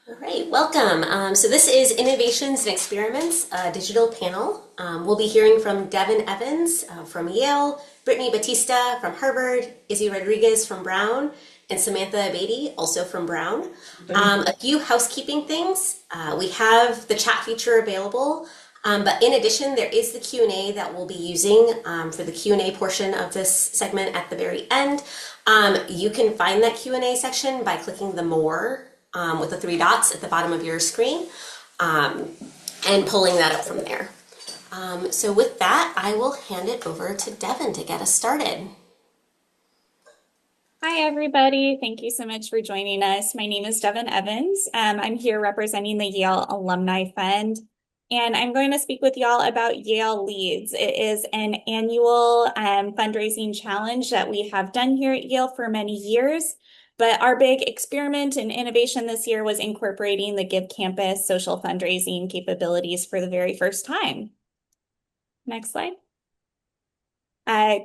All right, welcome. So this is Innovations and Experiments, a digital panel. We'll be hearing from Devyn Evans from Yale, Brittany Battista from Harvard, Izzy Rodriguez from Brown, and Samantha Abate, also from Brown. A few housekeeping things. We have the chat feature available, but in addition, there is the Q&A that we'll be using for the Q&A portion of this segment at the very end. You can find that Q&A section by clicking the More with the three dots at the bottom of your screen and pulling that up from there. So with that, I will hand it over to Devyn to get us started. Hi, everybody. Thank you so much for joining us. My name is Devyn Evans. I'm here representing the Yale Alumni Fund, and I'm going to speak with y'all about Yale Leads. It is an annual fundraising challenge that we have done here at Yale for many years. But our big experiment and innovation this year was incorporating the Give Campus social fundraising capabilities for the very first time. Next slide.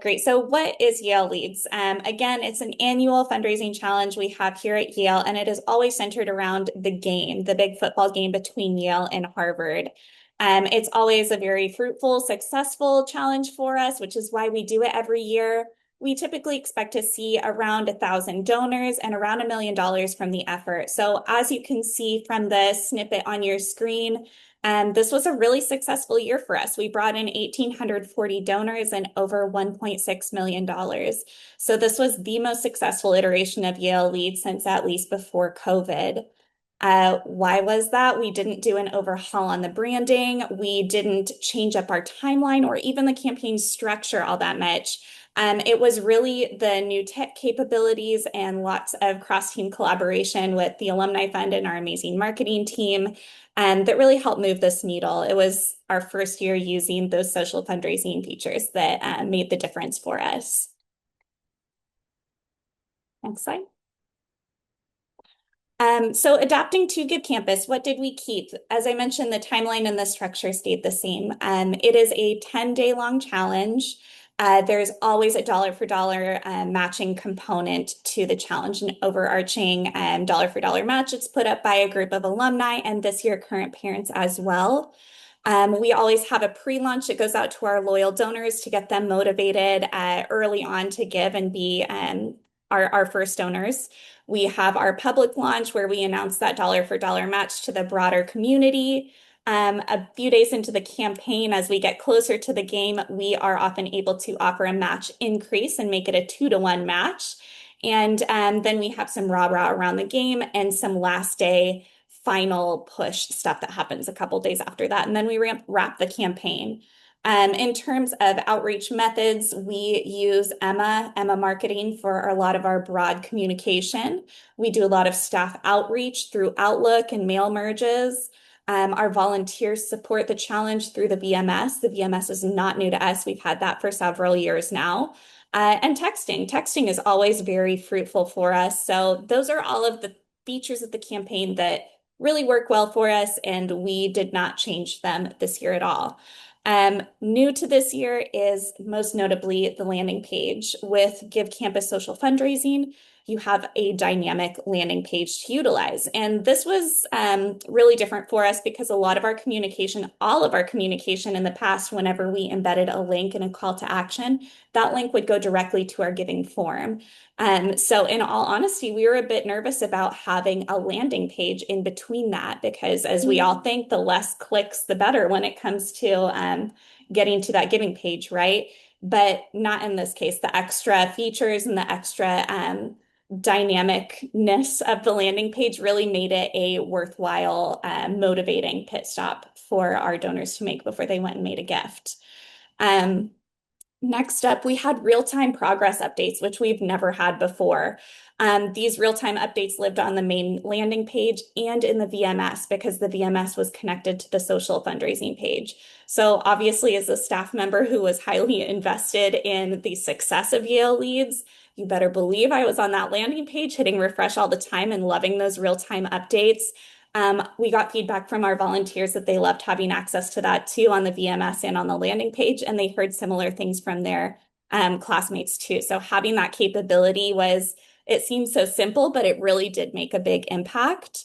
Great. So what is Yale Leads? Again, it's an annual fundraising challenge we have here at Yale, and it is always centered around the game, the big football game between Yale and Harvard. It's always a very fruitful, successful challenge for us, which is why we do it every year. We typically expect to see around 1,000 donors and around $1 million from the effort. So as you can see from the snippet on your screen, this was a really successful year for us. We brought in 1,840 donors and over $1.6 million. So this was the most successful iteration of Yale Lead since at least before COVID. Why was that? We didn't do an overhaul on the branding. We didn't change up our timeline or even the campaign structure all that much. It was really the new tech capabilities and lots of cross-team collaboration with the Alumni Fund and our amazing marketing team that really helped move this needle. It was our first year using those social fundraising features that made the difference for us. Next slide. So adapting to Give Campus, what did we keep? As I mentioned, the timeline and the structure stayed the same. It is a 10-day long challenge. There's always a dollar for dollar matching component to the challenge, an overarching dollar for dollar match. It's put up by a group of alumni and this year current parents as well. We always have a pre-launch that goes out to our loyal donors to get them motivated early on to give and be our first donors. We have our public launch where we announce that dollar for dollar match to the broader community. A few days into the campaign, as we get closer to the game, we are often able to offer a match increase and make it a 2-to-1 match. And then we have some rah-rah around the game and some last day final push stuff that happens a couple days after that. And then we wrap the campaign. In terms of outreach methods, we use Emma Marketing for a lot of our broad communication. We do a lot of staff outreach through Outlook and mail merges. Our volunteers support the challenge through the VMS. The VMS is not new to us. We've had that for several years now. And texting. Texting is always very fruitful for us. So those are all of the features of the campaign that really work well for us, and we did not change them this year at all. New to this year is most notably the landing page. With Give Campus Social Fundraising, you have a dynamic landing page to utilize. And this was really different for us because a lot of our communication, all of our communication in the past, whenever we embedded a link and a call to action, that link would go directly to our giving form. So in all honesty, we were a bit nervous about having a landing page in between that because as we all think, the less clicks, the better when it comes to getting to that giving page, right? But not in this case. The extra features and the extra dynamicness of the landing page really made it a worthwhile, motivating pit stop for our donors to make before they went and made a gift. Next up, we had real-time progress updates, which we've never had before. These real-time updates lived on the main landing page and in the VMS because the VMS was connected to the social fundraising page. So obviously, as a staff member who was highly invested in the success of Yale Leads, you better believe I was on that landing page hitting refresh all the time and loving those real-time updates. We got feedback from our volunteers that they loved having access to that too on the VMS and on the landing page, and they heard similar things from their classmates too. So having that capability it seems so simple, but it really did make a big impact.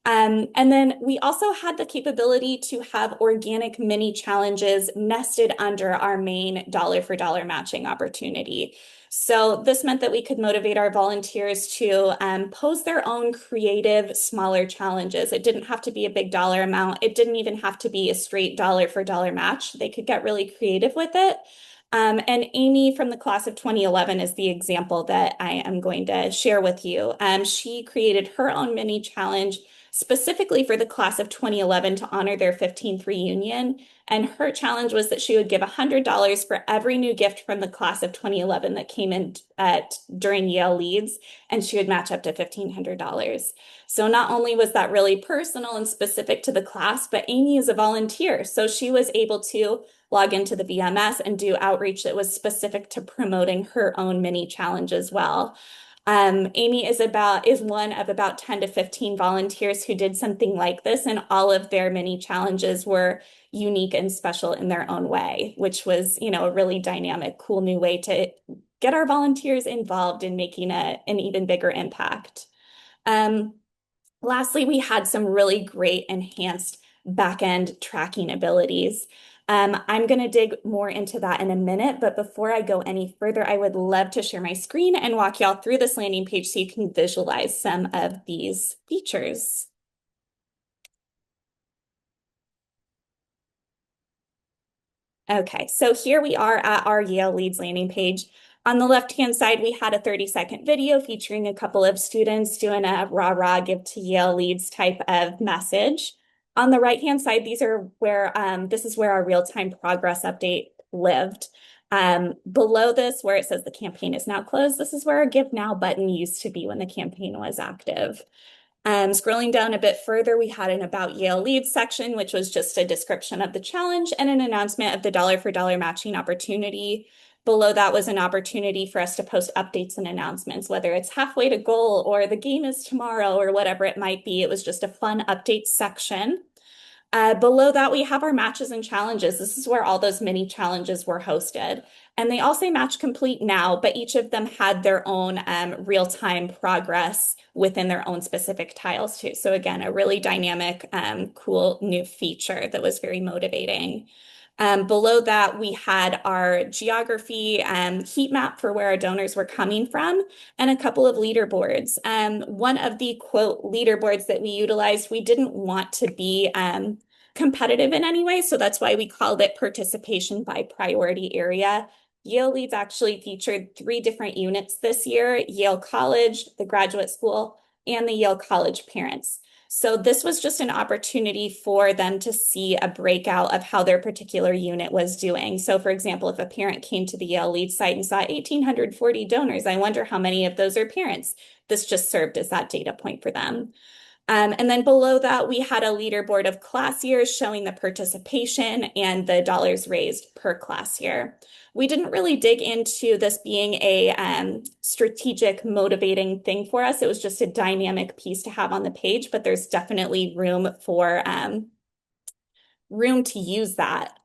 And then we also had the capability to have organic mini challenges nested under our main dollar for dollar matching opportunity. So this meant that we could motivate our volunteers to pose their own creative, smaller challenges. It didn't have to be a big dollar amount. It didn't even have to be a straight dollar for dollar match. They could get really creative with it. And Amy from the class of 2011 is the example that I am going to share with you. She created her own mini challenge specifically for the class of 2011 to honor their 15th reunion. And her challenge was that she would give $100 for every new gift from the class of 2011 that came in during Yale Leads, and she would match up to $1,500. So not only was that really personal and specific to the class, but Amy is a volunteer. So she was able to log into the VMS and do outreach that was specific to promoting her own mini challenge as well. Amy is one of about 10 to 15 volunteers who did something like this, and all of their mini challenges were unique and special in their own way, which was, a really dynamic, cool new way to get our volunteers involved in making an even bigger impact. Um, Lastly, we had some really great enhanced back-end tracking abilities. I'm going to dig more into that in a minute, but before I go any further, I would love to share my screen and walk y'all through this landing page so you can visualize some of these features. Okay, so here we are at our Yale Leads landing page. On the left-hand side, we had a 30-second video featuring a couple of students doing a rah-rah give to Yale Leads type of message. On the right-hand side, this is where our real-time progress update lived. Below this, where it says the campaign is now closed, this is where our Give Now button used to be when the campaign was active. Scrolling down a bit further, we had an About Yale Leads section, which was just a description of the challenge and an announcement of the dollar for dollar matching opportunity. Below that was an opportunity for us to post updates and announcements, whether it's halfway to goal or the game is tomorrow or whatever it might be. It was just a fun update section. Below that, we have our matches and challenges. This is where all those mini challenges were hosted. And they all say match complete now, but each of them had their own real-time progress within their own specific tiles too. So again, a really dynamic, cool new feature that was very motivating. Below that, we had our geography heat map for where our donors were coming from and a couple of leaderboards. One of the quote leaderboards that we utilized, we didn't want to be competitive in any way, so that's why we called it participation by priority area. Yale Leads actually featured 3 different units this year: Yale College, the graduate school, and the Yale College parents. So this was just an opportunity for them to see a breakout of how their particular unit was doing. So for example, if a parent came to the Yale Leads site and saw 1,840 donors, I wonder how many of those are parents. This just served as that data point for them. And then below that, we had a leaderboard of class years showing the participation and the dollars raised per class year. We didn't really dig into this being a strategic, motivating thing for us. It was just a dynamic piece to have on the page, but there's definitely room to use that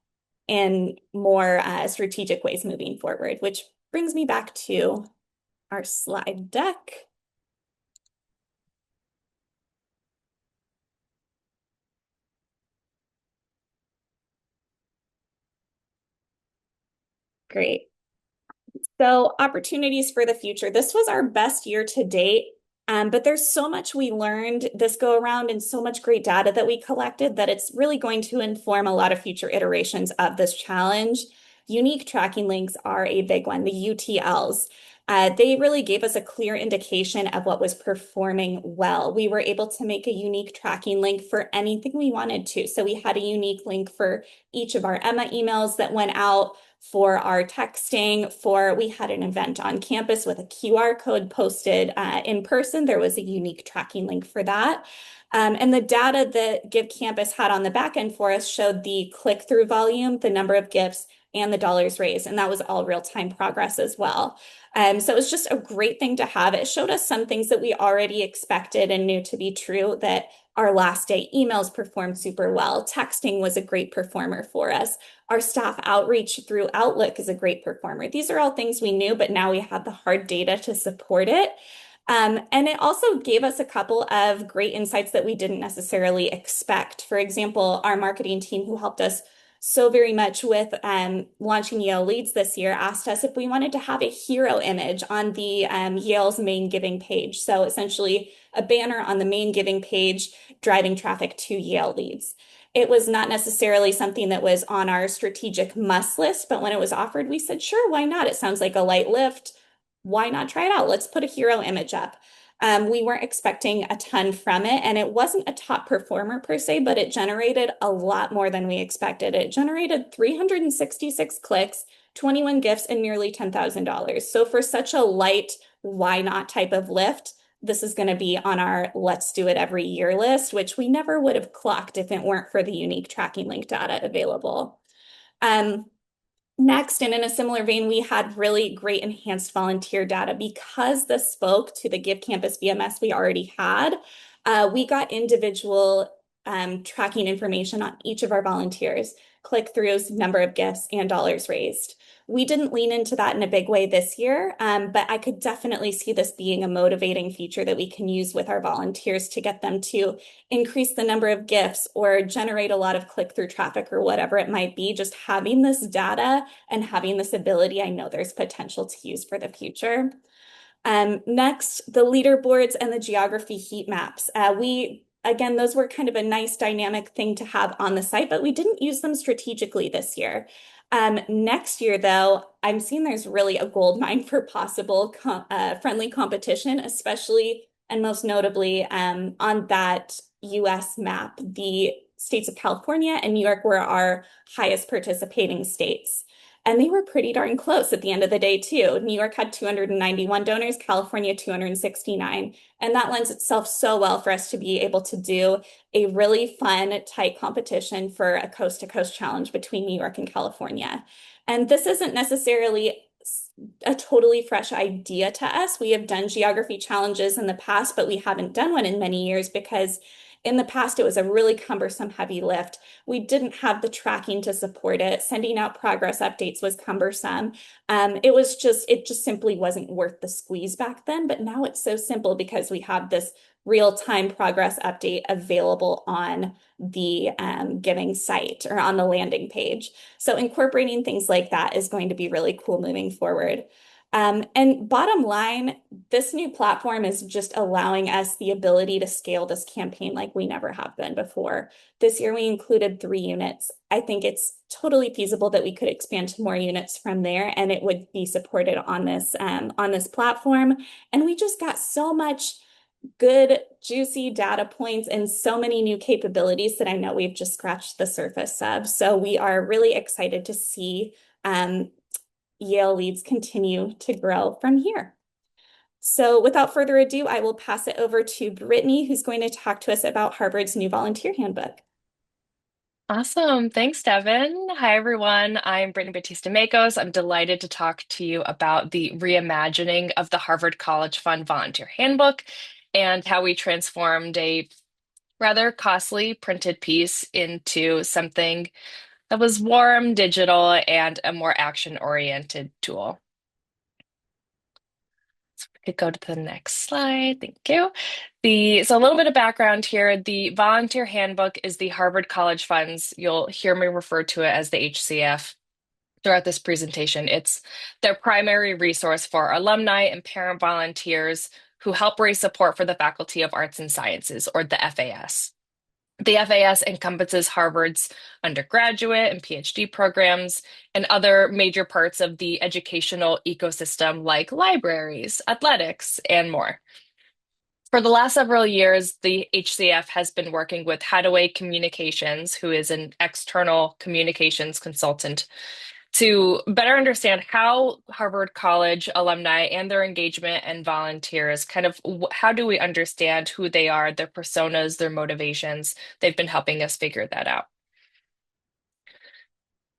in more strategic ways moving forward, which brings me back to our slide deck. Great. So opportunities for the future. This was our best year to date, but there's so much we learned this go around and so much great data that we collected that it's really going to inform a lot of future iterations of this challenge. Unique tracking links are a big one, the UTLs. They really gave us a clear indication of what was performing well. We were able to make a unique tracking link for anything we wanted to. So we had a unique link for each of our Emma emails that went out, for our texting, we had an event on campus with a QR code posted in person. There was a unique tracking link for that. And the data that Give Campus had on the back end for us showed the click-through volume, the number of gifts, and the dollars raised. And that was all real-time progress as well. So it was just a great thing to have. It showed us some things that we already expected and knew to be true, that our last day emails performed super well. Texting was a great performer for us. Our staff outreach through Outlook is a great performer. These are all things we knew, but now we have the hard data to support it. And it also gave us a couple of great insights that we didn't necessarily expect. For example, our marketing team, who helped us so very much with launching Yale Leads this year, asked us if we wanted to have a hero image on the Yale's main giving page. So essentially, a banner on the main giving page driving traffic to Yale Leads. It was not necessarily something that was on our strategic must list, but when it was offered, we said, sure, why not? It sounds like a light lift. Why not try it out? Let's put a hero image up. We weren't expecting a ton from it, and it wasn't a top performer per se, but it generated a lot more than we expected. It generated 366 clicks, 21 gifts, and nearly $10,000. So for such a light, why not type of lift, this is going to be on our let's do it every year list, which we never would have clocked if it weren't for the unique tracking link data available. Um, Next, and in a similar vein, we had really great enhanced volunteer data because this spoke to the Give Campus VMS we already had. We got individual tracking information on each of our volunteers, click-throughs, number of gifts, and dollars raised. We didn't lean into that in a big way this year, but I could definitely see this being a motivating feature that we can use with our volunteers to get them to increase the number of gifts or generate a lot of click-through traffic or whatever it might be. Just having this data and having this ability, I know there's potential to use for the future. Next, the leaderboards and the geography heat maps. Again, those were kind of a nice dynamic thing to have on the site, but we didn't use them strategically this year. Next year, though, I'm seeing there's really a gold mine for possible friendly competition, especially and most notably on that US map. The states of California and New York were our highest participating states. And they were pretty darn close at the end of the day, too. New York had 291 donors, California 269. And that lends itself so well for us to be able to do a really fun, tight competition for a coast-to-coast challenge between New York and California. And this isn't necessarily a totally fresh idea to us. We have done geography challenges in the past, but we haven't done one in many years because in the past it was a really cumbersome heavy lift. We didn't have the tracking to support it. Sending out progress updates was cumbersome. It just simply wasn't worth the squeeze back then. But now it's so simple because we have this real-time progress update available on the giving site or on the landing page. So incorporating things like that is going to be really cool moving forward. And bottom line, this new platform is just allowing us the ability to scale this campaign like we never have been before. This year we included 3 units. I think it's totally feasible that we could expand to more units from there, and it would be supported on this platform. And we just got so much good, juicy data points and so many new capabilities that I know we've just scratched the surface of. So we are really excited to see Yale Leads continue to grow from here. So without further ado, I will pass it over to Brittany, who's going to talk to us about Harvard's new volunteer handbook. Awesome. Thanks, Devyn. Hi, everyone. I'm Brittany Battista Makos. I'm delighted to talk to you about the reimagining of the Harvard College Fund Volunteer Handbook and how we transformed a rather costly printed piece into something that was warm, digital, and a more action-oriented tool. So we could go to the next slide. Thank you. So a little bit of background here. The Volunteer Handbook is the Harvard College Fund's, you'll hear me refer to it as the HCF throughout this presentation. It's their primary resource for alumni and parent volunteers who help raise support for the Faculty of Arts and Sciences, or the FAS. The FAS encompasses Harvard's undergraduate and PhD programs and other major parts of the educational ecosystem like libraries, athletics, and more. For the last several years, the HCF has been working with Hadaway Communications, who is an external communications consultant, to better understand how Harvard College alumni and their engagement and volunteers how do we understand who they are, their personas, their motivations. They've been helping us figure that out.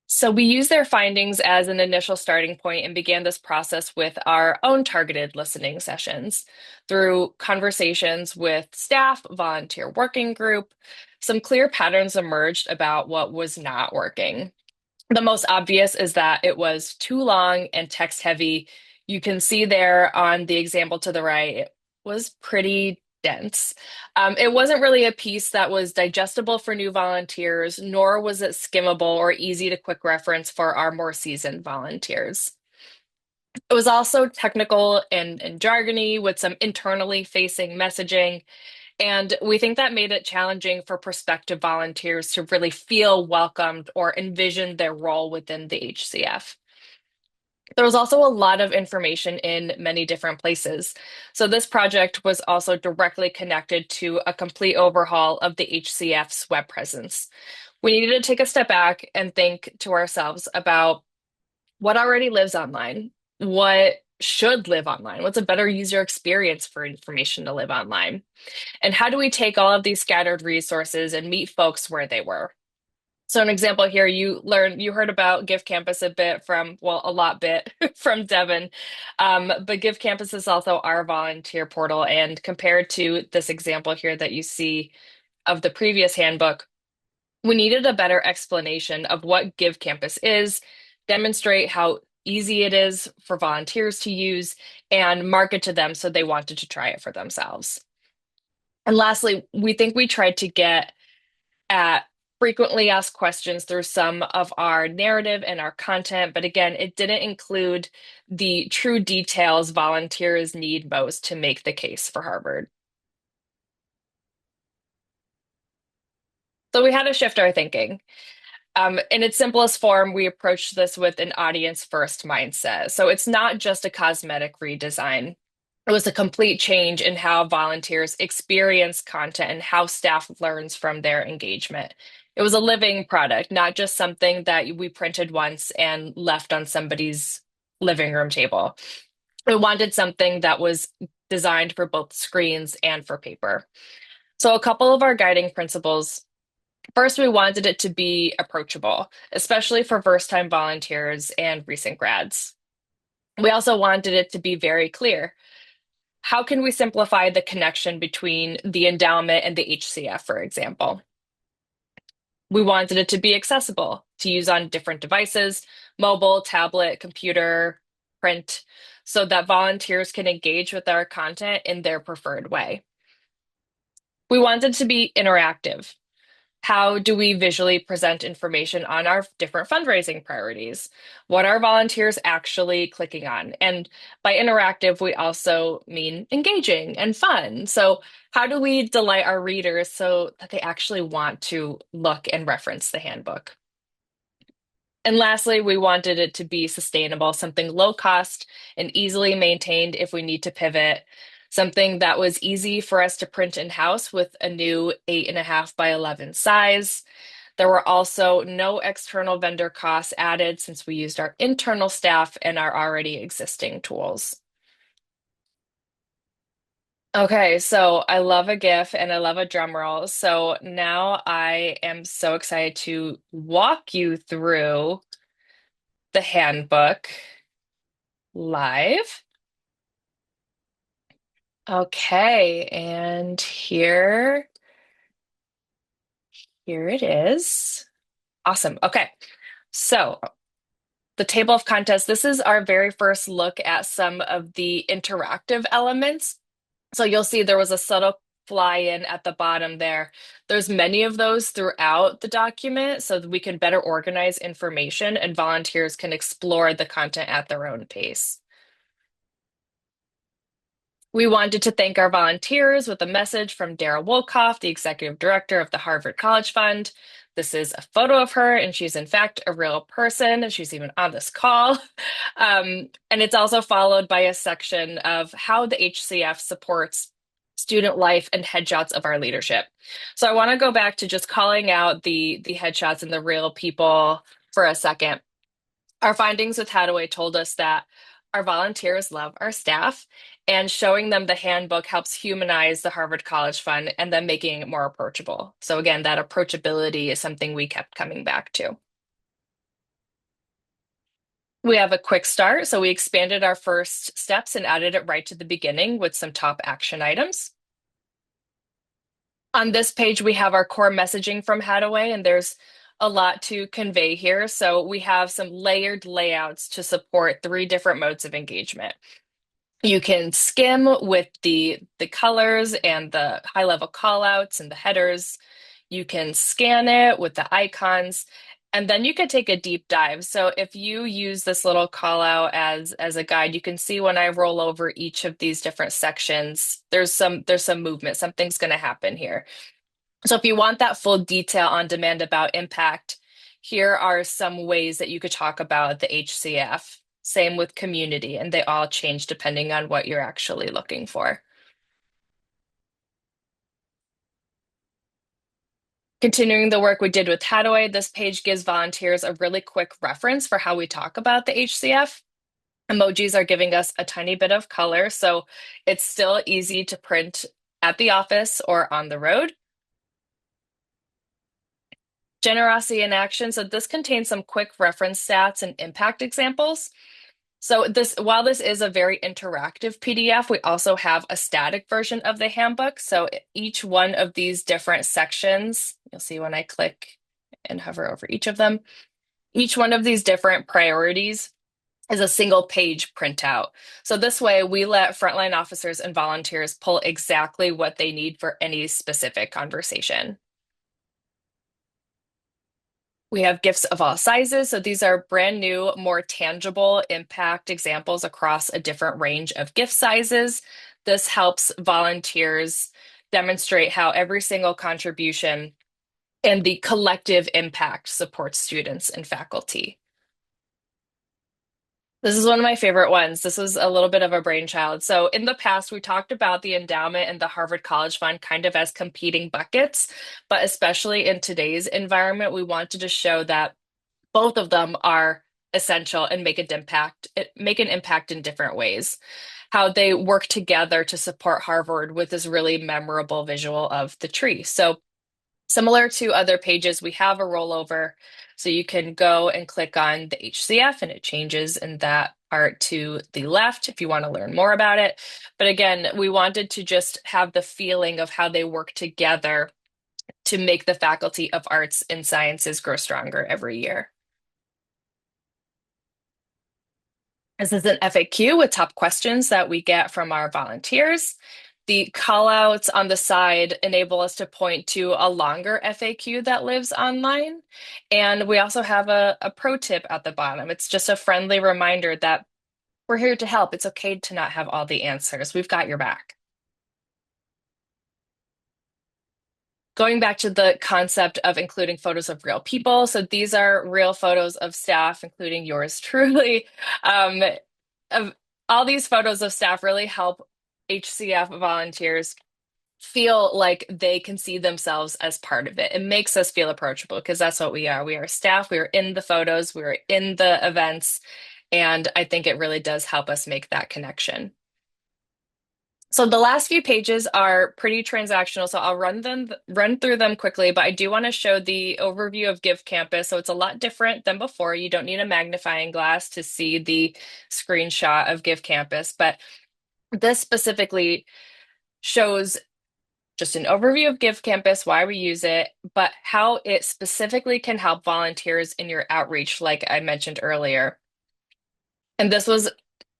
So we used their findings as an initial starting point and began this process with our own targeted listening sessions. Through conversations with staff, volunteer working group, some clear patterns emerged about what was not working. The most obvious is that it was too long and text heavy. You can see there on the example to the right, was pretty dense. It wasn't really a piece that was digestible for new volunteers, nor was it skimmable or easy to quick reference for our more seasoned volunteers. It was also technical and jargony with some internally facing messaging. And we think that made it challenging for prospective volunteers to really feel welcomed or envision their role within the HCF. There was also a lot of information in many different places. So this project was also directly connected to a complete overhaul of the HCF's web presence. We needed to take a step back and think to ourselves about what already lives online, what should live online, what's a better user experience for information to live online, and how do we take all of these scattered resources and meet folks where they were. So an example here, you heard about Give Campus a bit from, well, a lot bit from Devyn, but Give Campus is also our volunteer portal. And compared to this example here that you see of the previous handbook, we needed a better explanation of what Give Campus is, demonstrate how easy it is for volunteers to use, and market to them so they wanted to try it for themselves. And lastly, we think we tried to get at frequently asked questions through some of our narrative and our content, but again, it didn't include the true details volunteers need most to make the case for Harvard. So we had to shift our thinking. In its simplest form, we approached this with an audience first mindset. So it's not just a cosmetic redesign. It was a complete change in how volunteers experience content and how staff learns from their engagement. It was a living product, not just something that we printed once and left on somebody's living room table. We wanted something that was designed for both screens and for paper. So a couple of our guiding principles. First, we wanted it to be approachable, especially for first-time volunteers and recent grads. We also wanted it to be very clear. How can we simplify the connection between the endowment and the HCF, for example? We wanted it to be accessible to use on different devices, mobile, tablet, computer, print, so that volunteers can engage with our content in their preferred way. We wanted to be interactive. How do we visually present information on our different fundraising priorities? What are volunteers actually clicking on? And by interactive, we also mean engaging and fun. So how do we delight our readers so that they actually want to look and reference the handbook? And lastly, we wanted it to be sustainable, something low cost and easily maintained if we need to pivot, something that was easy for us to print in-house with a new 8.5 by 11 size. There were also no external vendor costs added since we used our internal staff and our already existing tools. Okay, so I love a GIF and I love a drum roll. So now I am so excited to walk you through the handbook live. Okay, and here it is. Awesome. Okay. So the table of contents, this is our very first look at some of the interactive elements. So you'll see there was a subtle fly-in at the bottom there. There's many of those throughout the document so that we can better organize information and volunteers can explore the content at their own pace. We wanted to thank our volunteers with a message from Dara Wolkoff, the executive director of the Harvard College Fund. This is a photo of her, and she's in fact a real person, and she's even on this call. And it's also followed by a section of how the HCF supports student life and headshots of our leadership. So I want to go back to just calling out the headshots and the real people for a second. Our findings with Hadaway told us that our volunteers love our staff, and showing them the handbook helps humanize the Harvard College Fund and then making it more approachable. So again, that approachability is something we kept coming back to. We have a quick start. So we expanded our first steps and added it right to the beginning with some top action items. On this page, we have our core messaging from Hadaway, and there's a lot to convey here. So we have some layered layouts to support 3 different modes of engagement. You can skim with the colors and the high level callouts and the headers. You can scan it with the icons, and then you could take a deep dive. So if you use this little call out as a guide, you can see when I roll over each of these different sections, there's some movement, something's going to happen here. So if you want that full detail on demand about impact, here are some ways that you could talk about the HCF. Same with community, and they all change depending on what you're actually looking for. Continuing the work we did with Hadaway, this page gives volunteers a really quick reference for how we talk about the HCF. Emojis are giving us a tiny bit of color, so it's still easy to print at the office or on the road. Generosity in action. So this contains some quick reference stats and impact examples. So while this is a very interactive PDF, we also have a static version of the handbook. So each one of these different sections, you'll see when I click and hover over each of them, each one of these different priorities is a single page printout. So this way we let frontline officers and volunteers pull exactly what they need for any specific conversation. We have gifts of all sizes. So these are brand new, more tangible impact examples across a different range of gift sizes. This helps volunteers demonstrate how every single contribution and the collective impact supports students and faculty. This is one of my favorite ones. This was a little bit of a brainchild. So in the past, we talked about the endowment and the Harvard College Fund kind of as competing buckets, but especially in today's environment, we wanted to show that both of them are essential and make an impact in different ways. How they work together to support Harvard with this really memorable visual of the tree. So similar to other pages, we have a rollover. So you can go and click on the HCF and it changes in that art to the left if you want to learn more about it. But again, we wanted to just have the feeling of how they work together to make the Faculty of Arts and Sciences grow stronger every year. This is an FAQ with top questions that we get from our volunteers. The callouts on the side enable us to point to a longer FAQ that lives online. And we also have a pro tip at the bottom. It's just a friendly reminder that we're here to help. It's okay to not have all the answers. We've got your back. Going back to the concept of including photos of real people. So these are real photos of staff, including yours truly. All these photos of staff really help HCF volunteers feel like they can see themselves as part of it. It makes us feel approachable because that's what we are. We are staff. We are in the photos. We are in the events. And I think it really does help us make that connection. So the last few pages are pretty transactional, so I'll run through them quickly, but I do want to show the overview of Give Campus. So it's a lot different than before. You don't need a magnifying glass to see the screenshot of Give Campus, but this specifically shows just an overview of Give Campus, why we use it, but how it specifically can help volunteers in your outreach, like I mentioned earlier. And this was,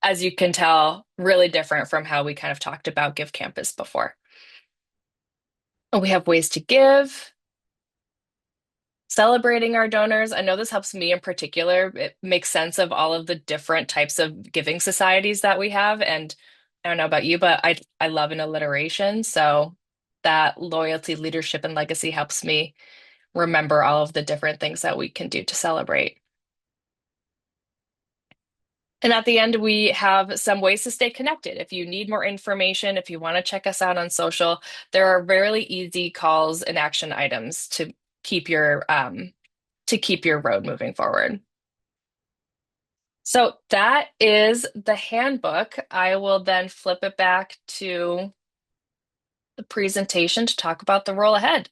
as you can tell, really different from how we kind of talked about Give Campus before. We have ways to give, celebrating our donors. I know this helps me in particular. It makes sense of all of the different types of giving societies that we have. And I don't know about you, but I love an alliteration. So that loyalty, leadership, and legacy helps me remember all of the different things that we can do to celebrate. And at the end, we have some ways to stay connected. If you need more information, if you want to check us out on social, there are really easy calls and action items to keep your road moving forward. So that is the handbook. I will then flip it back to the presentation to talk about the roll ahead.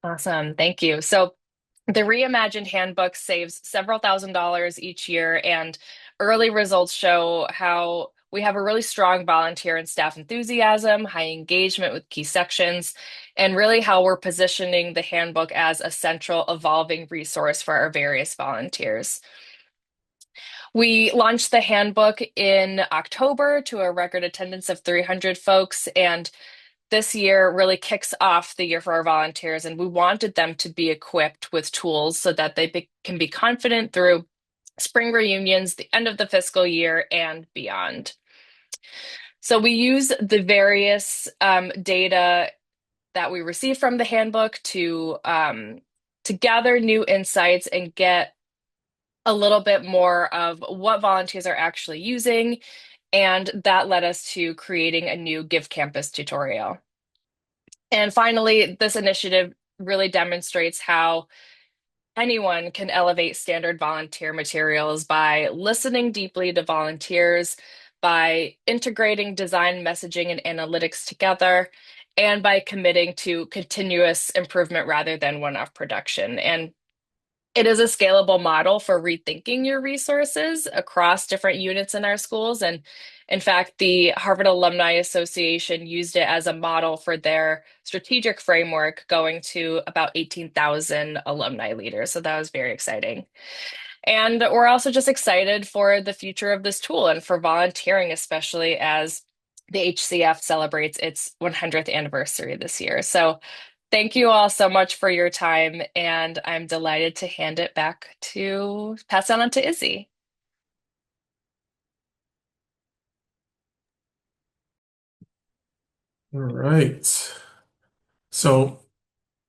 Awesome. Thank you. So the Reimagined Handbook saves several $1,000s each year, and early results show how We have a really strong volunteer and staff enthusiasm, high engagement with key sections, and really how we're positioning the handbook as a central evolving resource for our various volunteers. We launched the handbook in October to a record attendance of 300 folks, and this year really kicks off the year for our volunteers, and we wanted them to be equipped with tools so that can be confident through spring reunions, the end of the fiscal year, and beyond. So we use the various data that we receive from the handbook to gather new insights and get a little bit more of what volunteers are actually using, and that led us to creating a new Give Campus tutorial. And finally, this initiative really demonstrates how anyone can elevate standard volunteer materials by listening deeply to volunteers, by integrating design, messaging, and analytics together, and by committing to continuous improvement rather than one-off production. And it is a scalable model for rethinking your resources across different units in our schools. And in fact, the Harvard Alumni Association used it as a model for their strategic framework, going to about 18,000 alumni leaders. So that was very exciting. And we're also just excited for the future of this tool and for volunteering, especially as the HCF celebrates its 100th anniversary this year. So thank you all so much for your time, and I'm delighted to hand it back to pass it on to Izzy. All right. So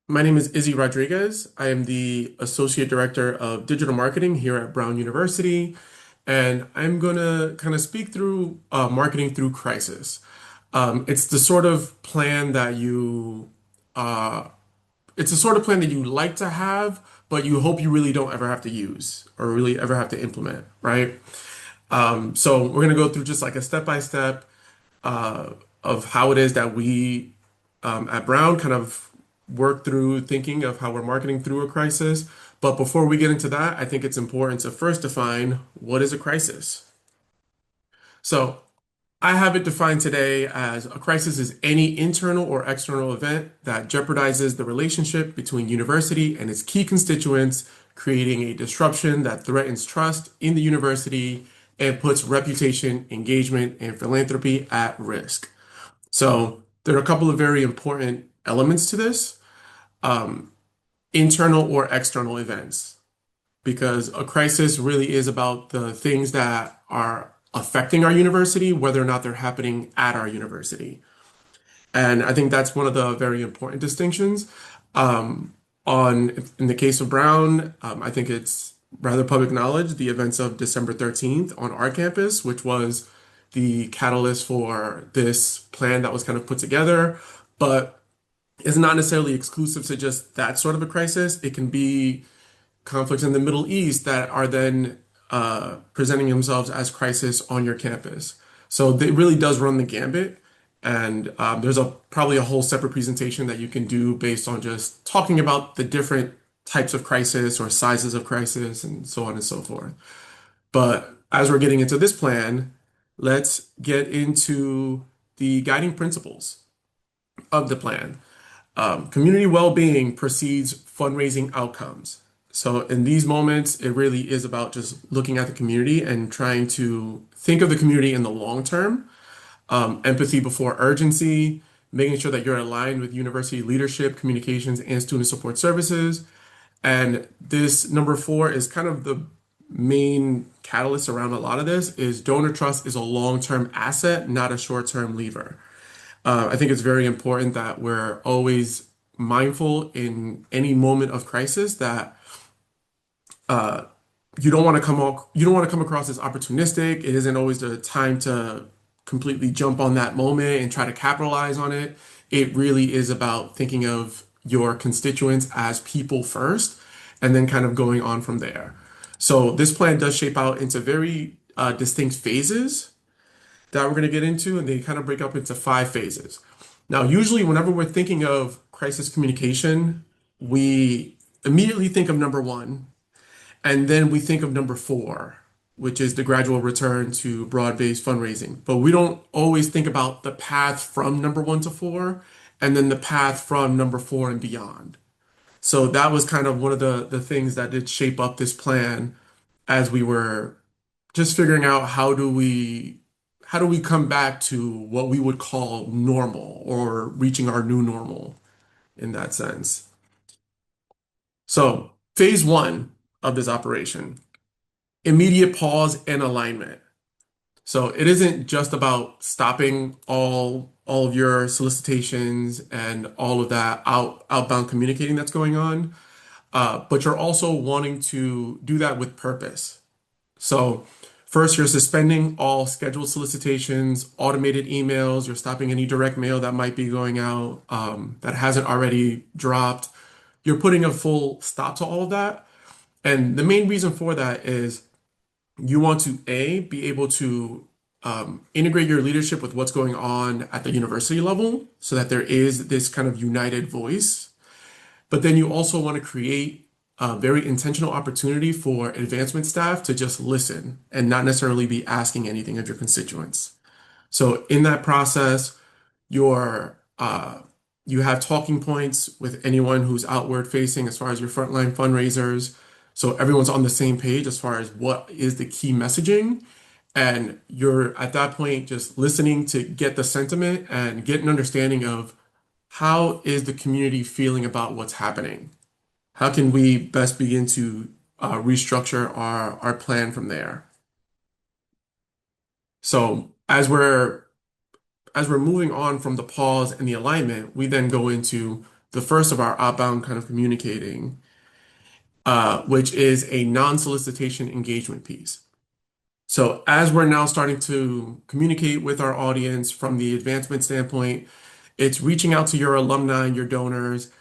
my name is Izzy Rodriguez. I am the Associate Director of Digital Marketing here at Brown University, and I'm going to kind of speak through marketing through crisis. It's the sort of plan that uh, it's the sort of plan that you like to have, but you hope you really don't ever have to use or really ever have to implement, right? So we're going to go through just like a step-by-step uh, of how it is that we at Brown kind of work through thinking of how we're marketing through a crisis. But before we get into that, I think it's important to first define what is a crisis. So I have it defined today as a crisis is any internal or external event that jeopardizes the relationship between university and its key constituents, creating a disruption that threatens trust in the university and puts reputation, engagement, and philanthropy at risk. So there are a couple of very important elements to this, internal or external events, because a crisis really is about the things that are affecting our university, whether or not they're happening at our university. And I think that's one of the very important distinctions. In the case of Brown, I think it's rather public knowledge, the events of December 13th on our campus, which was the catalyst for this plan that was kind of put together, but it's not necessarily exclusive to just that sort of a crisis. It can be conflicts in the Middle East that are then presenting themselves as crisis on your campus. So it really does run the gambit. And there's probably a whole separate presentation that you can do based on just talking about the different types of crisis or sizes of crisis and so on and so forth. But as we're getting into this plan, let's get into the guiding principles of the plan. Community well-being precedes fundraising outcomes. So in these moments, it really is about just looking at the community and trying to think of the community in the long term. Empathy before urgency, making sure that you're aligned with university leadership, communications, and student support services. And this number 4 is kind of the main catalyst around a lot of this is donor trust is a long-term asset, not a short-term lever. I think it's very important that we're always mindful in any moment of crisis that uh, you don't want to come across as opportunistic. It isn't always the time to completely jump on that moment and try to capitalize on it. It really is about thinking of your constituents as people first and then kind of going on from there. So this plan does shape out into very distinct phases that we're going to get into, and they kind of break up into 5 phases. Now, usually, whenever we're thinking of crisis communication, we immediately think of number 1, and then we think of number 4, which is the gradual return to broad-based fundraising. But we don't always think about the path from number one to four, and then the path from number four and beyond. So that was kind of one of the things that did shape up this plan as we were just figuring out how do we come back to what we would call normal or reaching our new normal in that sense. So phase one of this operation, immediate pause and alignment. So it isn't just about stopping all of your solicitations and all of that outbound communicating that's going on, but you're also wanting to do that with purpose. So first, you're suspending all scheduled solicitations, automated emails. You're stopping any direct mail that might be going out that hasn't already dropped. You're putting a full stop to all of that. And the main reason for that is you want to, A, be able to integrate your leadership with what's going on at the university level so that there is this kind of united voice. But then you also want to create a very intentional opportunity for advancement staff to just listen and not necessarily be asking anything of your constituents. So in that process, your you have talking points with anyone who's outward facing as far as your frontline fundraisers. So everyone's on the same page as far as what is the key messaging. And you're at that point just listening to get the sentiment and get an understanding of how is the community feeling about what's happening? How can we best begin to restructure our plan from there? So as we're moving on from the pause and the alignment, we then go into the first of our outbound kind of communicating, which is a non-solicitation engagement piece. So as we're now starting to communicate with our audience from the advancement standpoint, it's reaching out to your alumni and your donors,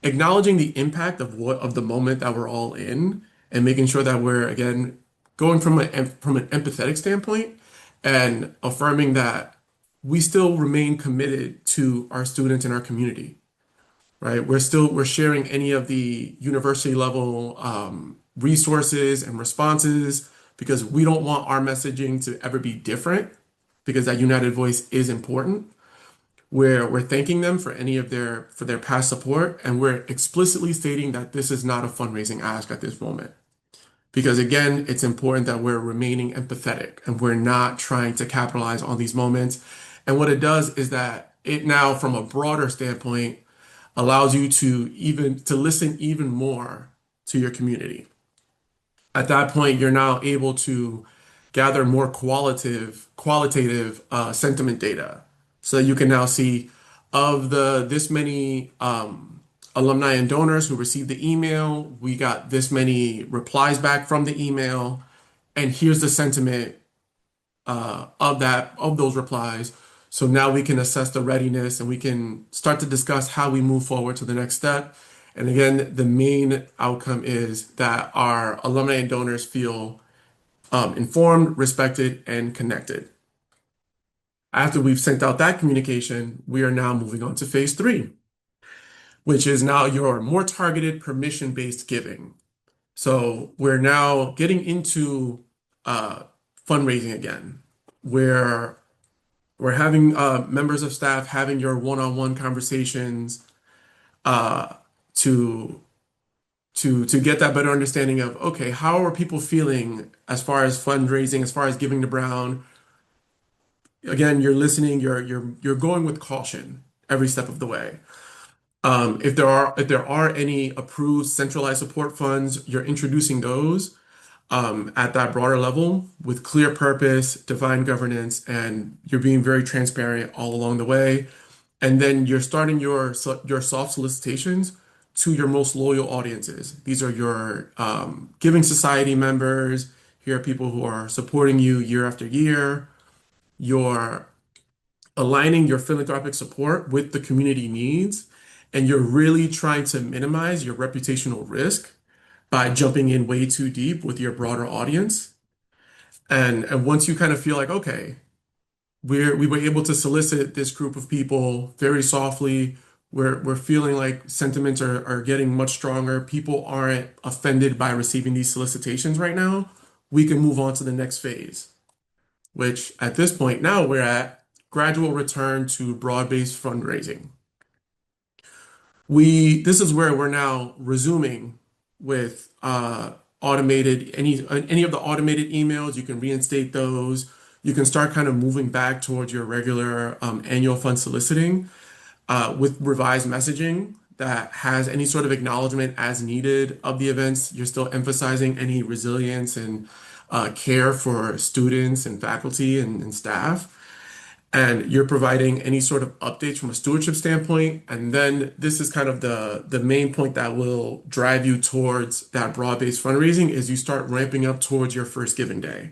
acknowledging the impact of the moment that we're all in, and making sure that we're again going from an empathetic standpoint and affirming that we still remain committed to our students and our community, right? We're sharing any of the university level resources and responses because we don't want our messaging to ever be different because that united voice is important. Where we're thanking them for their past support, and we're explicitly stating that this is not a fundraising ask at this moment. Because again, it's important that we're remaining empathetic and we're not trying to capitalize on these moments. And what it does is that it now, from a broader standpoint, allows you to listen even more to your community. At that point, you're now able to gather more qualitative sentiment data. So you can now see of this many alumni and donors who received the email, we got this many replies back from the email, and here's the sentiment of those replies. So now we can assess the readiness and we can start to discuss how we move forward to the next step. And again, the main outcome is that our alumni and donors feel informed, respected, and connected. After we've sent out that communication, we are now moving on to phase three, which is now your more targeted permission-based giving. So we're now getting into fundraising again, where we're having members of staff having your one-on-one conversations to get that better understanding of, okay, how are people feeling as far as fundraising, as far as giving to Brown? Again, you're listening, you're going with caution every step of the way. If there are any approved centralized support funds, you're introducing those at that broader level with clear purpose, defined governance, and you're being very transparent all along the way. And then you're starting your soft solicitations to your most loyal audiences. These are your Giving Society members. Here are people who are supporting you year after year. You're aligning your philanthropic support with the community needs, and you're really trying to minimize your reputational risk by jumping in way too deep with your broader audience. And once you kind of feel like, okay, we were able to solicit this group of people very softly. We're feeling like sentiments are getting much stronger. People aren't offended by receiving these solicitations right now. we can move on to the next phase, which at this point now we're at gradual return to broad-based fundraising. This is where we're now resuming with automated any of the automated emails. You can reinstate those. You can start kind of moving back towards your regular annual fund soliciting with revised messaging that has any sort of acknowledgement as needed of the events. You're still emphasizing any resilience and care for students and faculty and staff. And you're providing any sort of updates from a stewardship standpoint. And then this is kind of the main point that will drive you towards that broad-based fundraising is you start ramping up towards your first giving day.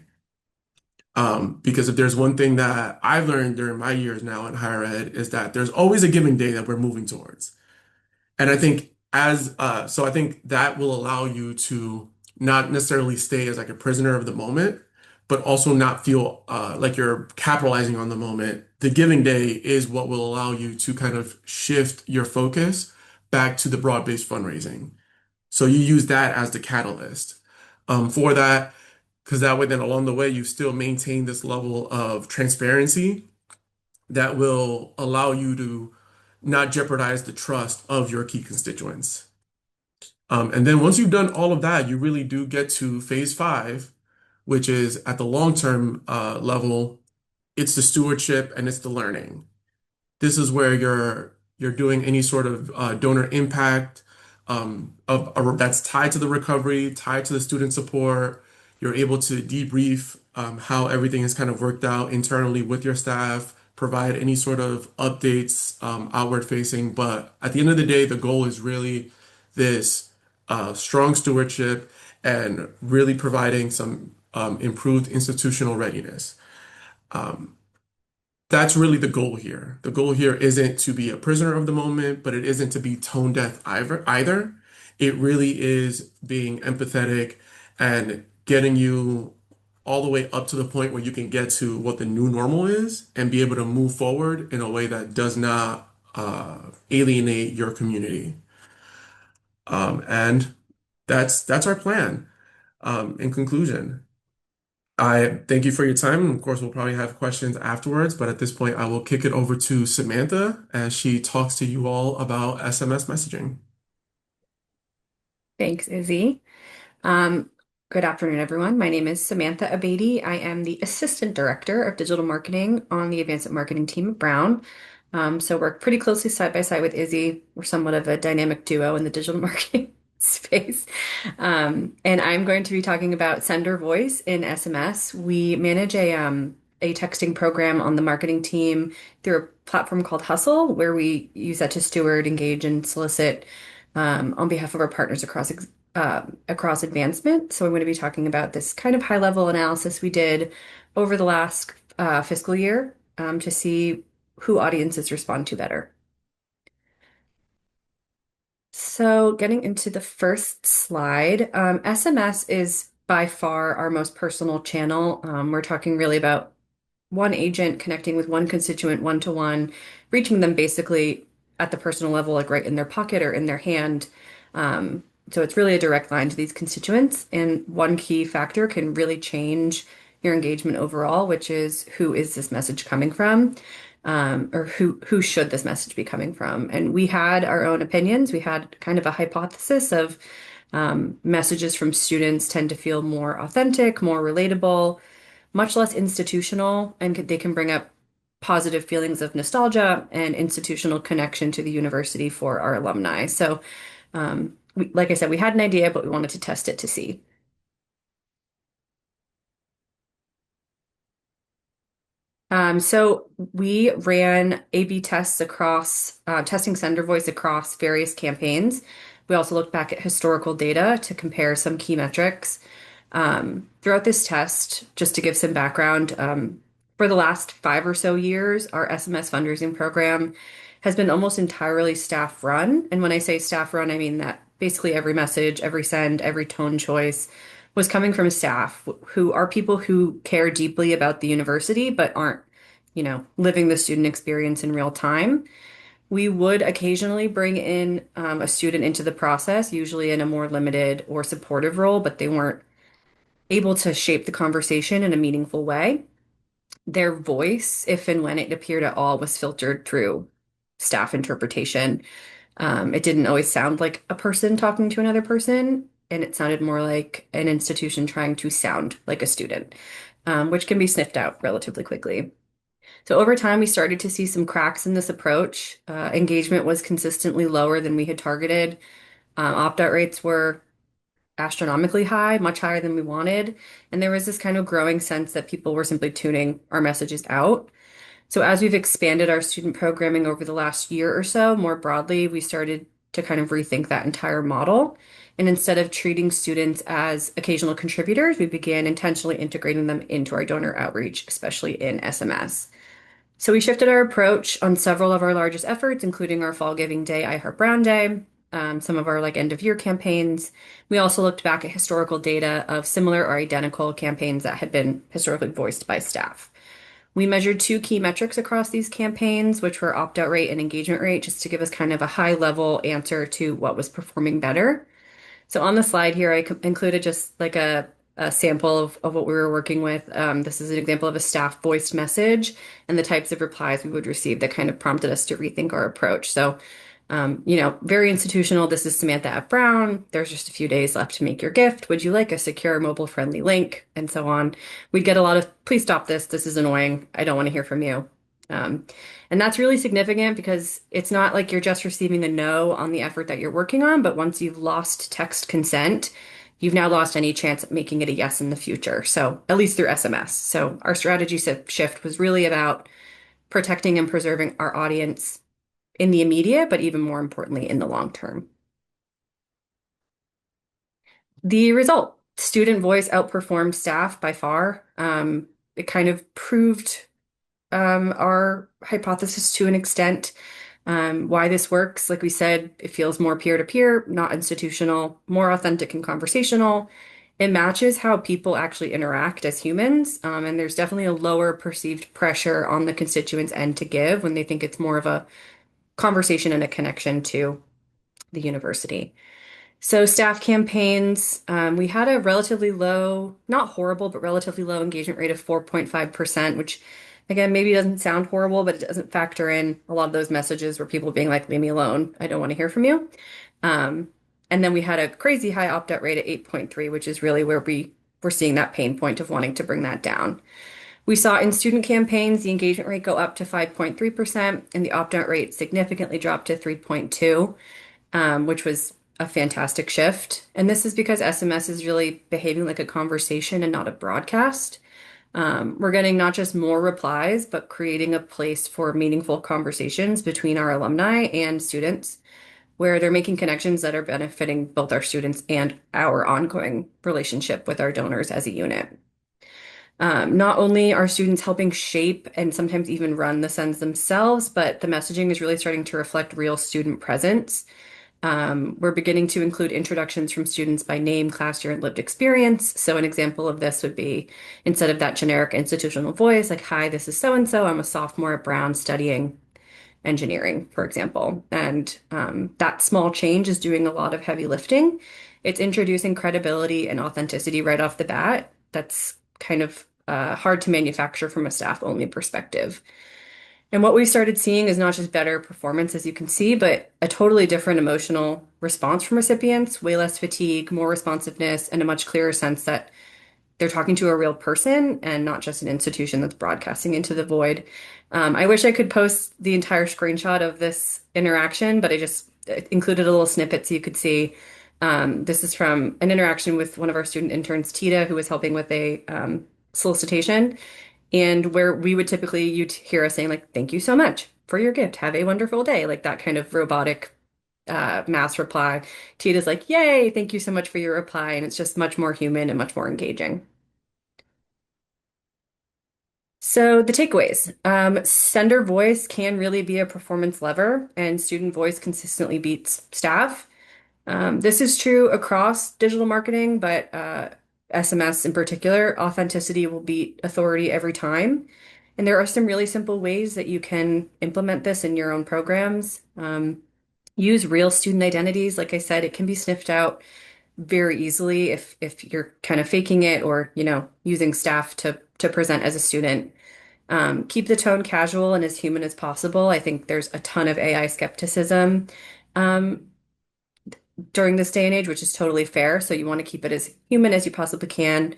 Because if there's one thing that I've learned during my years now in higher ed is that there's always a giving day that we're moving towards. And I think so I think that will allow you to not necessarily stay as like a prisoner of the moment, but also not feel like you're capitalizing on the moment. The giving day is what will allow you to kind of shift your focus back to the broad-based fundraising. So you use that as the catalyst for that, because that way then along the way you still maintain this level of transparency that will allow you to not jeopardize the trust of your key constituents. And then once you've done all of that, you really do get to phase 5, which is at the long-term level, it's the stewardship and it's the learning. This is where you're doing any sort of donor impact that's tied to the recovery, tied to the student support. You're able to debrief how everything has kind of worked out internally with your staff, provide any sort of updates outward facing. But at the end of the day, the goal is really this strong stewardship and really providing some improved institutional readiness. That's really the goal here. The goal here isn't to be a prisoner of the moment, but it isn't to be tone deaf either. It really is being empathetic and getting you all the way up to the point where you can get to what the new normal is and be able to move forward in a way that does not alienate your community. And that's our plan. In conclusion, I thank you for your time. Of course, we'll probably have questions afterwards, but at this point, I will kick it over to Samantha as she talks to you all about SMS messaging. Thanks, Izzy. Um, Good afternoon, everyone. My name is Samantha Abate. I am the Assistant Director of Digital Marketing on the Advanced Marketing team at Brown. So work pretty closely side by side with Izzy. We're somewhat of a dynamic duo in the digital marketing space. And I'm going to be talking about sender voice in SMS. We manage a texting program on the marketing team through a platform called Hustle, where we use that to steward, engage, and solicit on behalf of our partners across advancement. So I'm going to be talking about this kind of high-level analysis we did over the last fiscal year to see who audiences respond to better. So getting into the first slide, SMS is by far our most personal channel. We're talking really about one agent connecting with one constituent one-to-one, reaching them basically at the personal level, like right in their pocket or in their hand. So it's really a direct line to these constituents. And one key factor can really change your engagement overall, which is who is this message coming from? Or who should this message be coming from? And we had our own opinions. We had kind of a hypothesis of messages from students tend to feel more authentic, more relatable, much less institutional, and they can bring up positive feelings of nostalgia and institutional connection to the university for our alumni. So, like I said, we had an idea, but we wanted to test it to see. So we ran A/B tests across testing sender voice across various campaigns. We also looked back at historical data to compare some key metrics. Throughout this test, just to give some background, for the last 5 or so years, our SMS fundraising program has been almost entirely staff run. And when I say staff run, I mean that basically every message, every send, every tone choice was coming from staff who are people who care deeply about the university, but aren't, living the student experience in real time. We would occasionally bring in a student into the process, usually in a more limited or supportive role, but they weren't able to shape the conversation in a meaningful way. Their voice, if and when it appeared at all, was filtered through staff interpretation. It didn't always sound like a person talking to another person, and it sounded more like an institution trying to sound like a student, which can be sniffed out relatively quickly. So over time, we started to see some cracks in this approach. Engagement was consistently lower than we had targeted. Opt-out rates were astronomically high, much higher than we wanted. And there was this kind of growing sense that people were simply tuning our messages out. So as we've expanded our student programming over the last year or so, more broadly, we started to kind of rethink that entire model. And instead of treating students as occasional contributors, we began intentionally integrating them into our donor outreach, especially in SMS. So we shifted our approach on several of our largest efforts, including our Fall Giving Day, I Heart Brown Day, some of our like end of year campaigns. We also looked back at historical data of similar or identical campaigns that had been historically voiced by staff. We measured two key metrics across these campaigns, which were opt-out rate and engagement rate, just to give us kind of a high level answer to what was performing better. So on the slide here, included just like a sample of what we were working with. This is an example of a staff voiced message and the types of replies we would receive that kind of prompted us to rethink our approach. So, very institutional. This is Samantha F. Brown. There's just a few days left to make your gift. Would you like a secure mobile friendly link? And so on. We'd get a lot of, please stop this. This is annoying. I don't want to hear from you. Um, and that's really significant because it's not like you're just receiving a no on the effort that you're working on, but once you've lost text consent, you've now lost any chance at making it a yes in the future. So at least through SMS. So our strategy shift was really about protecting and preserving our audience in the immediate, but even more importantly, in the long term. The result, student voice outperformed staff by far. It kind of proved our hypothesis to an extent. Why this works, like we said, it feels more peer-to-peer, not institutional, more authentic and conversational. It matches how people actually interact as humans, and there's definitely a lower perceived pressure on the constituents' end to give when they think it's more of a conversation and a connection to the university. So staff campaigns, we had a relatively low, not horrible, but relatively low engagement rate of 4.5%, which again, maybe doesn't sound horrible, but it doesn't factor in a lot of those messages where people being like, leave me alone. I don't want to hear from you. Um, and then we had a crazy high opt-out rate at 8.3, which is really where we were seeing that pain point of wanting to bring that down. We saw in student campaigns, the engagement rate go up to 5.3%, and the opt-out rate significantly dropped to 3.2, which was a fantastic shift. And this is because SMS is really behaving like a conversation and not a broadcast. We're getting not just more replies, but creating a place for meaningful conversations between our alumni and students, where they're making connections that are benefiting both our students and our ongoing relationship with our donors as a unit. Not only are students helping shape and sometimes even run the sends themselves, but the messaging is really starting to reflect real student presence. We're beginning to include introductions from students by name, class year, and lived experience. So an example of this would be instead of that generic institutional voice, like, hi, this is so-and-so, I'm a sophomore at Brown studying engineering, for example. And that small change is doing a lot of heavy lifting. It's introducing credibility and authenticity right off the bat. That's kind of hard to manufacture from a staff-only perspective. And what we started seeing is not just better performance, as you can see, but a totally different emotional response from recipients, way less fatigue, more responsiveness, and a much clearer sense that they're talking to a real person and not just an institution that's broadcasting into the void. I wish I could post the entire screenshot of this interaction, but I just included a little snippet so you could see. This is from an interaction with one of our student interns, Tita, who was helping with a solicitation, and where we would typically, you'd hear us saying like, thank you so much for your gift. Have a wonderful day. Like that kind of robotic mass reply. Tita's like, yay, thank you so much for your reply. And it's just much more human and much more engaging. So the takeaways, sender voice can really be a performance lever and student voice consistently beats staff. This is true across digital marketing, but SMS in particular, authenticity will beat authority every time. And there are some really simple ways that you can implement this in your own programs. Use real student identities. Like I said, it can be sniffed out very easily if you're kind of faking it or, using staff to present as a student. Keep the tone casual and as human as possible. I think there's a ton of AI skepticism um, during this day and age, which is totally fair. So you want to keep it as human as you possibly can.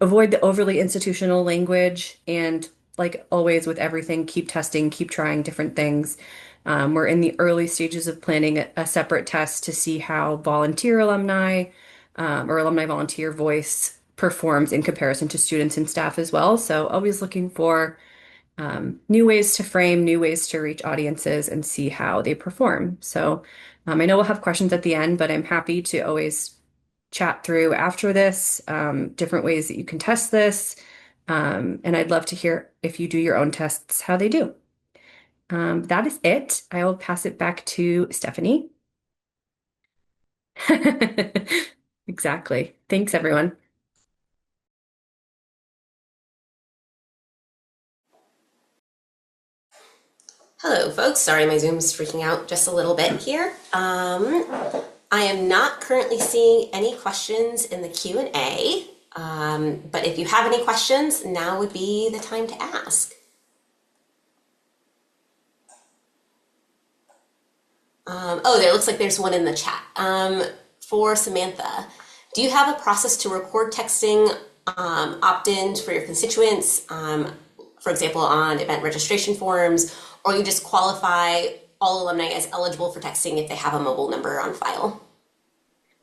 Avoid the overly institutional language, and like always with everything, keep testing, keep trying different things. We're in the early stages of planning a separate test to see how volunteer alumni or alumni volunteer voice performs in comparison to students and staff as well. So always looking for new ways to frame, new ways to reach audiences and see how they perform. So I know we'll have questions at the end, but I'm happy to always chat through after this, different ways that you can test this. And I'd love to hear if you do your own tests, how they do. That is it. I will pass it back to Stephanie. Exactly. Thanks, everyone. Hello, folks. Sorry, my Zoom's freaking out just a little bit here. I am not currently seeing any questions in the Q&A, but if you have any questions, now would be the time to ask. There looks like there's one in the chat. For Samantha, do you have a process to record texting opt-ins for your constituents, for example, on event registration forms, or you just qualify all alumni as eligible for texting if they have a mobile number on file?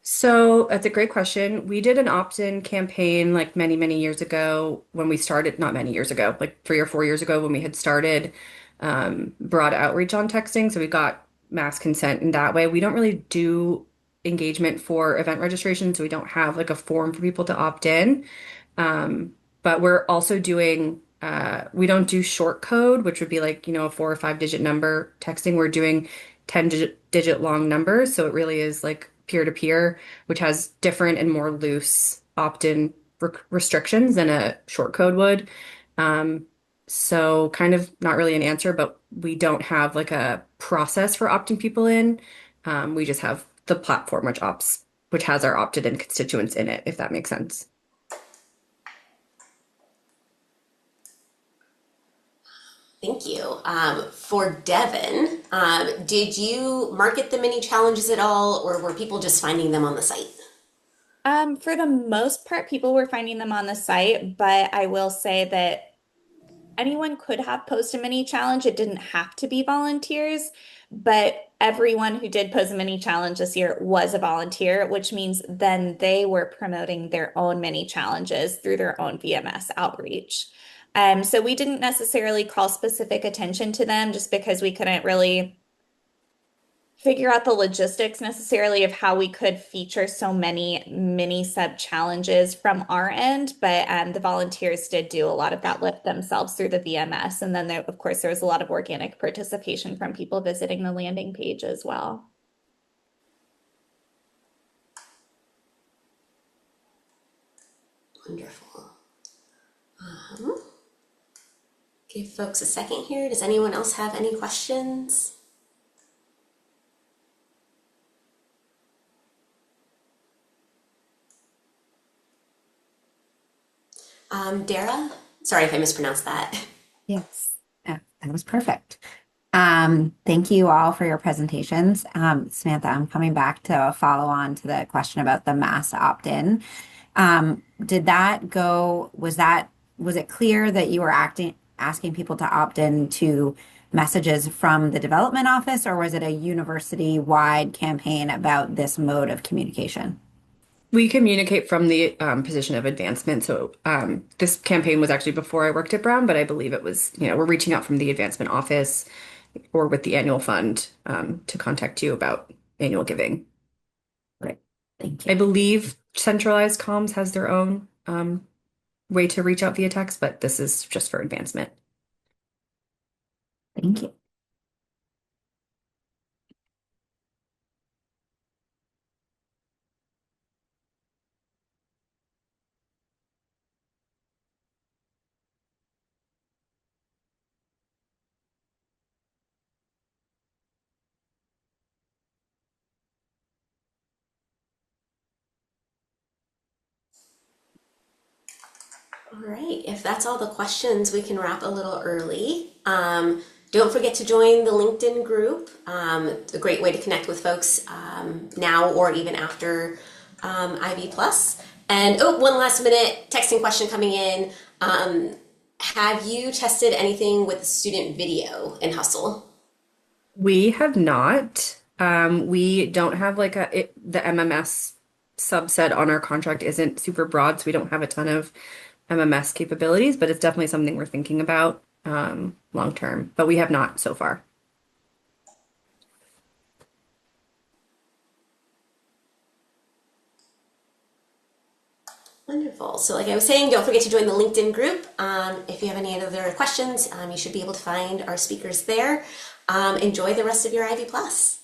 So that's a great question. We did an opt-in campaign like many, many years ago when we started, not many years ago, like 3 or 4 years ago when we had started broad outreach on texting. So we got mass consent in that way. We don't really do engagement for event registration, so we don't have like a form for people to opt in. Um, but we're also doing, we don't do short code, which would be like, a 4 or 5 digit number texting. We're doing 10 digit long numbers. So it really is like peer to peer, which has different and more loose opt-in restrictions than a short code would. Um, so kind of not really an answer, but we don't have like a process for opting people in. We just have the platform which has our opted in constituents in it, if that makes sense. Thank you. For Devyn, did you market the mini challenges at all, or were people just finding them on the site? For the most part, people were finding them on the site, but I will say that anyone could have posted a mini challenge. It didn't have to be volunteers, but everyone who did post a mini challenge this year was a volunteer, which means then they were promoting their own mini challenges through their own VMS outreach. So we didn't necessarily call specific attention to them just because we couldn't really figure out the logistics necessarily of how we could feature so many mini sub challenges from our end, but the volunteers did do a lot of that lift themselves through the VMS. And then of course, there was a lot of organic participation from people visiting the landing page as well. Wonderful. Give folks a second here. Does anyone else have any questions? Dara? Sorry if I mispronounced that. Yes, that was perfect. Thank you all for your presentations. Samantha, I'm coming back to follow on to the question about the mass opt-in. Did that go, was it clear that you were asking people to opt in to messages from the development office, or was it a university-wide campaign about this mode of communication? We communicate from the position of advancement. So this campaign was actually before I worked at Brown, but I believe it was, we're reaching out from the advancement office or with the annual fund to contact you about annual giving. Great, thank you. I believe centralized comms has their own way to reach out via text, but this is just for advancement. Thank you. All right, if that's all the questions, we can wrap a little early. Don't forget to join the LinkedIn group. A great way to connect with folks now or even after IB Plus. And oh, one last minute texting question coming in. Have you tested anything with student video in Hustle? We have not. We don't have like the MMS subset on our contract isn't super broad, so we don't have a ton of MMS capabilities, but it's definitely something we're thinking about long term, but we have not so far. Wonderful. So like I was saying, don't forget to join the LinkedIn group. If you have any other questions, you should be able to find our speakers there. Enjoy the rest of your IB Plus.